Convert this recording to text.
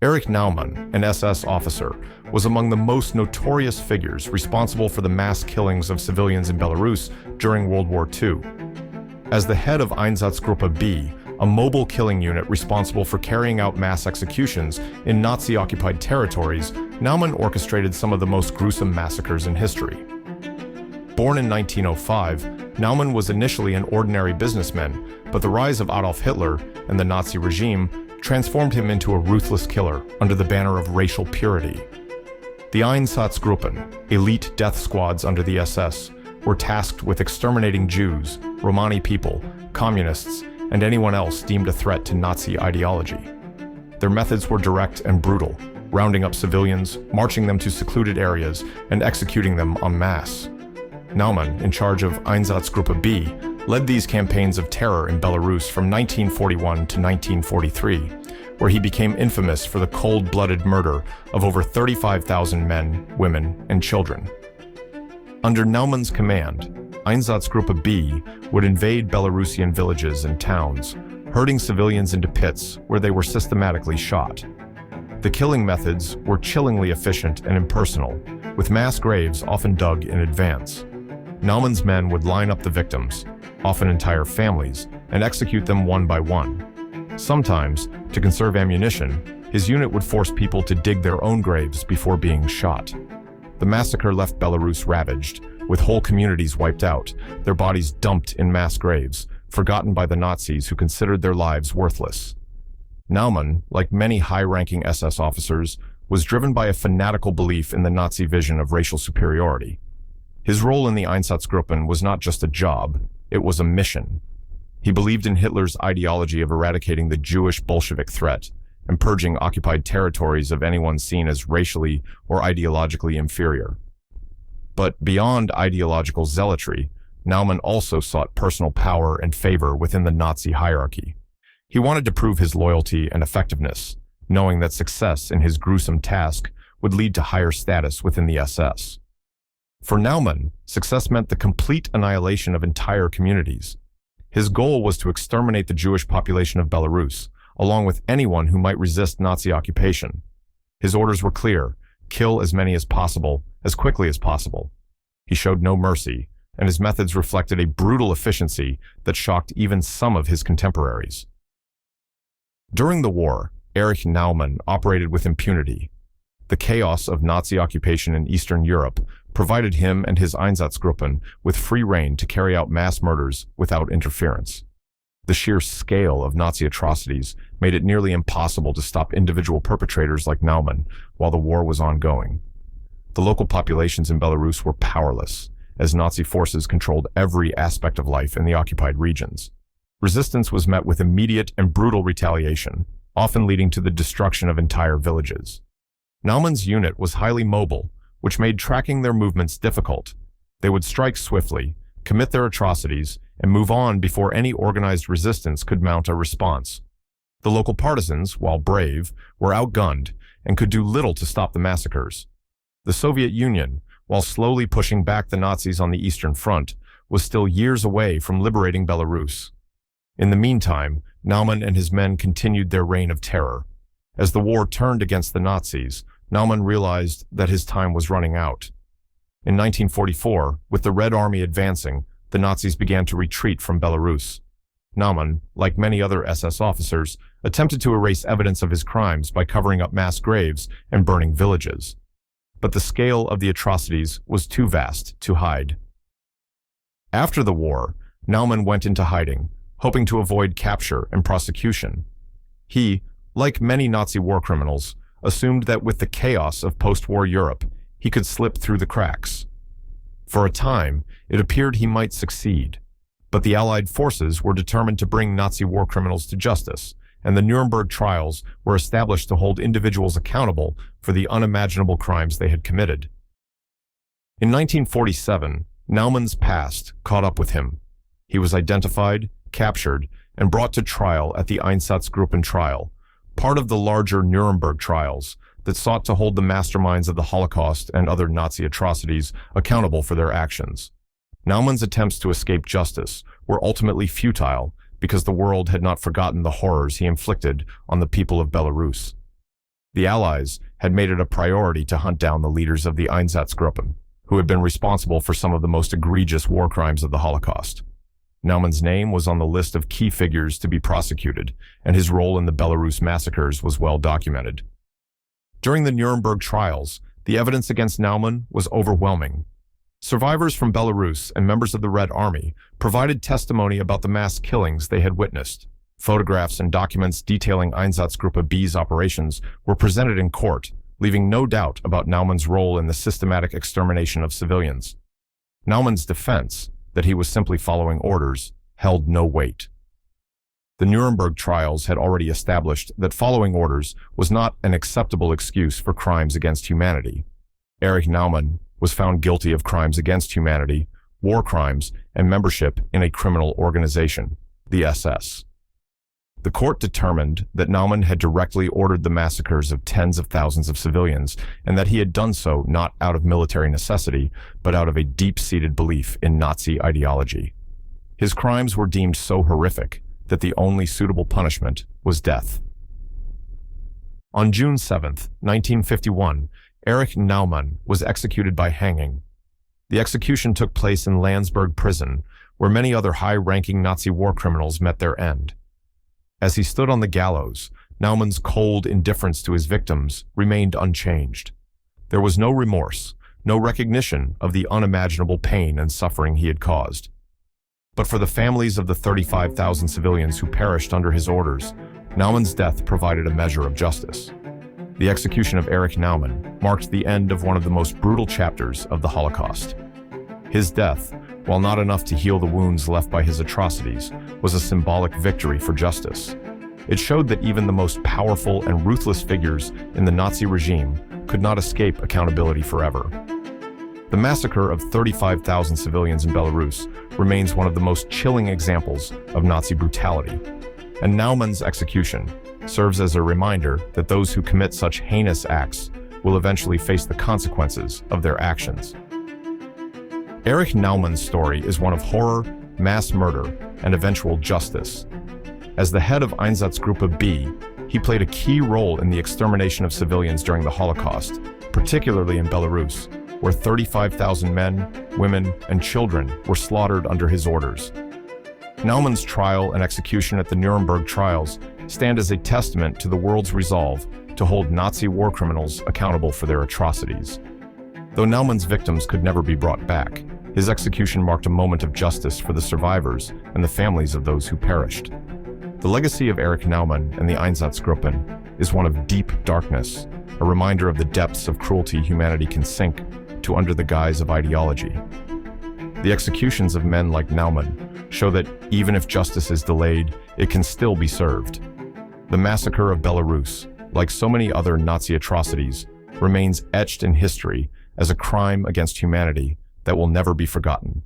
Erich Naumann, an SS officer, was among the most notorious figures responsible for the mass killings of civilians in Belarus during World War II. As the head of Einsatzgruppe B, a mobile killing unit responsible for carrying out mass executions in Nazi-occupied territories, Naumann orchestrated some of the most gruesome massacres in history. Born in 1905, Naumann was initially an ordinary businessman, but the rise of Adolf Hitler and the Nazi regime transformed him into a ruthless killer under the banner of racial purity. The Einsatzgruppen, elite death squads under the SS, were tasked with exterminating Jews, Romani people, communists, and anyone else deemed a threat to Nazi ideology. Their methods were direct and brutal, rounding up civilians, marching them to secluded areas, and executing them en masse. Naumann, in charge of Einsatzgruppe B, led these campaigns of terror in Belarus from 1941 to 1943, where he became infamous for the cold-blooded murder of over 35,000 men, women, and children. Under Naumann's command, Einsatzgruppe B would invade Belarusian villages and towns, herding civilians into pits where they were systematically shot. The killing methods were chillingly efficient and impersonal, with mass graves often dug in advance. Naumann's men would line up the victims, often entire families, and execute them one by one. Sometimes, to conserve ammunition, his unit would force people to dig their own graves before being shot. The massacre left Belarus ravaged, with whole communities wiped out, their bodies dumped in mass graves, forgotten by the Nazis who considered their lives worthless. Naumann, like many high-ranking SS officers, was driven by a fanatical belief in the Nazi vision of racial superiority. His role in the Einsatzgruppen was not just a job, it was a mission. He believed in Hitler's ideology of eradicating the Jewish Bolshevik threat and purging occupied territories of anyone seen as racially or ideologically inferior. But beyond ideological zealotry, Naumann also sought personal power and favor within the Nazi hierarchy. He wanted to prove his loyalty and effectiveness, knowing that success in his gruesome task would lead to higher status within the SS. For Naumann, success meant the complete annihilation of entire communities. His goal was to exterminate the Jewish population of Belarus, along with anyone who might resist Nazi occupation. His orders were clear: kill as many as possible, as quickly as possible. He showed no mercy, and his methods reflected a brutal efficiency that shocked even some of his contemporaries. During the war, Erich Naumann operated with impunity. The chaos of Nazi occupation in Eastern Europe provided him and his Einsatzgruppen with free rein to carry out mass murders without interference. The sheer scale of Nazi atrocities made it nearly impossible to stop individual perpetrators like Naumann while the war was ongoing. The local populations in Belarus were powerless, as Nazi forces controlled every aspect of life in the occupied regions. Resistance was met with immediate and brutal retaliation, often leading to the destruction of entire villages. Naumann's unit was highly mobile, which made tracking their movements difficult. They would strike swiftly, commit their atrocities, and move on before any organized resistance could mount a response. The local partisans, while brave, were outgunned and could do little to stop the massacres. The Soviet Union, while slowly pushing back the Nazis on the Eastern Front, was still years away from liberating Belarus. In the meantime, Naumann and his men continued their reign of terror. As the war turned against the Nazis, Naumann realized that his time was running out. In 1944, with the Red Army advancing, the Nazis began to retreat from Belarus. Naumann, like many other SS officers, attempted to erase evidence of his crimes by covering up mass graves and burning villages. But the scale of the atrocities was too vast to hide. After the war, Naumann went into hiding, hoping to avoid capture and prosecution. He, like many Nazi war criminals, assumed that with the chaos of post-war Europe, he could slip through the cracks. For a time, it appeared he might succeed, but the Allied forces were determined to bring Nazi war criminals to justice, and the Nuremberg Trials were established to hold individuals accountable for the unimaginable crimes they had committed. In 1947, Naumann's past caught up with him. He was identified, captured, and brought to trial at the Einsatzgruppen trial, part of the larger Nuremberg Trials that sought to hold the masterminds of the Holocaust and other Nazi atrocities accountable for their actions. Naumann's attempts to escape justice were ultimately futile because the world had not forgotten the horrors he inflicted on the people of Belarus. The Allies had made it a priority to hunt down the leaders of the Einsatzgruppen, who had been responsible for some of the most egregious war crimes of the Holocaust. Naumann's name was on the list of key figures to be prosecuted, and his role in the Belarus massacres was well documented. During the Nuremberg Trials, the evidence against Naumann was overwhelming. Survivors from Belarus and members of the Red Army provided testimony about the mass killings they had witnessed. Photographs and documents detailing Einsatzgruppe B's operations were presented in court, leaving no doubt about Naumann's role in the systematic extermination of civilians. Naumann's defense, that he was simply following orders, held no weight. The Nuremberg trials had already established that following orders was not an acceptable excuse for crimes against humanity. Erich Naumann was found guilty of crimes against humanity, war crimes, and membership in a criminal organization, the SS. The court determined that Naumann had directly ordered the massacres of tens of thousands of civilians, and that he had done so not out of military necessity, but out of a deep-seated belief in Nazi ideology. His crimes were deemed so horrific that the only suitable punishment was death. On June 7, 1951, Erich Naumann was executed by hanging. The execution took place in Landsberg prison, where many other high-ranking Nazi war criminals met their end. As he stood on the gallows, Naumann's cold indifference to his victims remained unchanged. There was no remorse, no recognition of the unimaginable pain and suffering he had caused. But for the families of the 35,000 civilians who perished under his orders, Naumann's death provided a measure of justice. The execution of Erich Naumann marked the end of one of the most brutal chapters of the Holocaust. His death, while not enough to heal the wounds left by his atrocities, was a symbolic victory for justice. It showed that even the most powerful and ruthless figures in the Nazi regime could not escape accountability forever. The massacre of 35,000 civilians in Belarus remains one of the most chilling examples of Nazi brutality, and Naumann's execution serves as a reminder that those who commit such heinous acts will eventually face the consequences of their actions. Erich Naumann's story is one of horror, mass murder, and eventual justice. As the head of Einsatzgruppe B, he played a key role in the extermination of civilians during the Holocaust, particularly in Belarus, where 35,000 men, women, and children were slaughtered under his orders. Naumann's trial and execution at the Nuremberg Trials stand as a testament to the world's resolve to hold Nazi war criminals accountable for their atrocities. Though Naumann's victims could never be brought back, his execution marked a moment of justice for the survivors and the families of those who perished. The legacy of Erich Naumann and the Einsatzgruppen is one of deep darkness, a reminder of the depths of cruelty humanity can sink to under the guise of ideology. The executions of men like Naumann show that even if justice is delayed, it can still be served. The massacre of Belarus, like so many other Nazi atrocities, remains etched in history as a crime against humanity that will never be forgotten.